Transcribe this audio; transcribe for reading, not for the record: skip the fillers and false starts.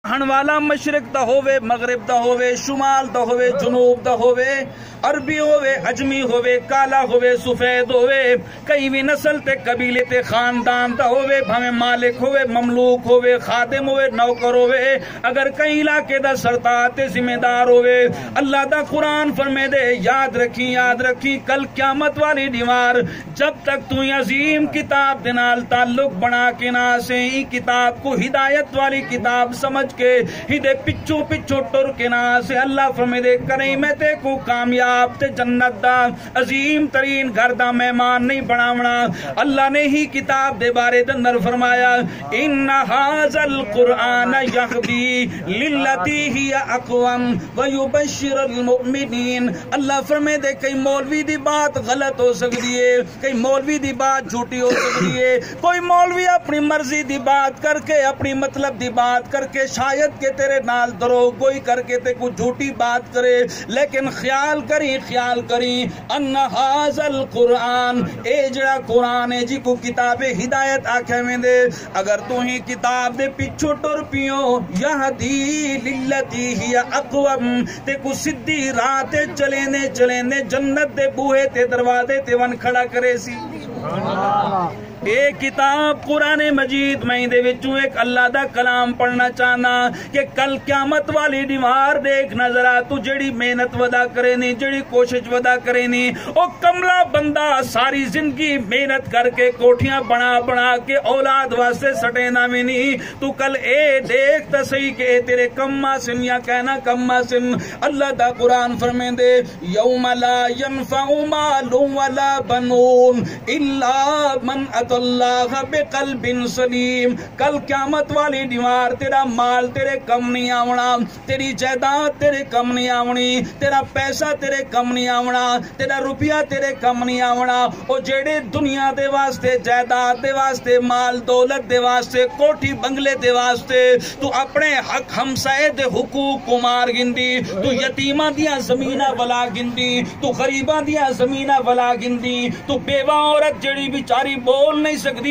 ہن والا مشرق دا ہووے مغرب دا ہووے شمال دا ہووے جنوب دا ہووے عربی ہووے عجمی ہووے کالا ہووے سفید ہووے کئی بھی نسل تے قبیلے تے خاندان دا ہووے بھاویں مالک ہووے مملوک ہووے خادم ہووے نوکر ہووے اگر کئی علاقے دا سرتار تے ذمہ دار ہووے اللہ دا قرآن فرمے دے یاد رکھی کل قیامت والی دیوار جب تک تو عظیم کتاب دے نال تعلق بنا کے نہ سے ہی کتاب کو ہدایت والی کتاب سمجھ کے ہی دے پچھو ٹر کے نا سے اللہ فرمے دے کریں میں تے کو کامیاب تے جنت دا عظیم ترین گھر دا مہمان نہیں بناونا اللہ نے ہی کتاب دے بارے دندر فرمایا ان ھذا القرآن یہدی للتی ہی اقوم ویبشر المؤمنین اللہ فرمے دے کئی مولوی دی بات غلط ہو سکتی ہے کئی مولوی دی بات جھوٹی ہو سکتی ہے کوئی مولوی اپنی مرضی دی بات کر کے اپنی مطلب دی بات کر کے شاید کہ تیرے نال دروغ گوئی کر کے تے کوئی جھوٹی بات کرے لیکن خیال کریں ان ھذا القرآن اے جڑا قرآن ہے جی کو کتاب ہدایت آکھے میں دے اگر تو ہی کتاب دے پچھو ٹر پیو یہدی للتی ہی اقوم تے کو سدھی راہ تے چلینے جنت دے بوہے تے دروازے تے ون کھڑا کرے سی اے کتاب قرآن مجید میں دے وچوں ایک اللہ دا کلام پڑھنا چاہنا کہ کل قیامت والی دیوار دیکھ نظرا تو جڑی محنت ودا کرے نہیں جڑی کوشش ودا کرے نہیں او کملا بندہ ساری زندگی محنت کر کے کوٹھیاں بنا کے اولاد واسطے سٹے نہ میں نہیں تو کل اے دیکھ تا صحیح کہ اے تیرے کما سن یا کہنا کما سن اللہ دا قرآن فرمے دے یوم لا ینفع مال ولا بنون الا من اللہ بقلب سلیم کل قیامت والی دیوار تیرا مال تیرے کم نہیں آونا تیری جائیداد تیرے کم نہیں آونی تیرا پیسہ تیرے کم نہیں آونا تیرا روپیہ تیرے کم نہیں آونا او جیڑے دنیا دے واسطے جائیداد دے واسطے مال دولت دے واسطے کوٹھی بنگلے دے واسطے تو اپنے حق ہمسائے دے حقوق کو مار گندی تو یتیمہ دیا زمینہ ولا گندی تو غریبہ دیا زمینہ ولا گندی تو بیوہ عورت جیڑی بیچاری بول نہیں سکتی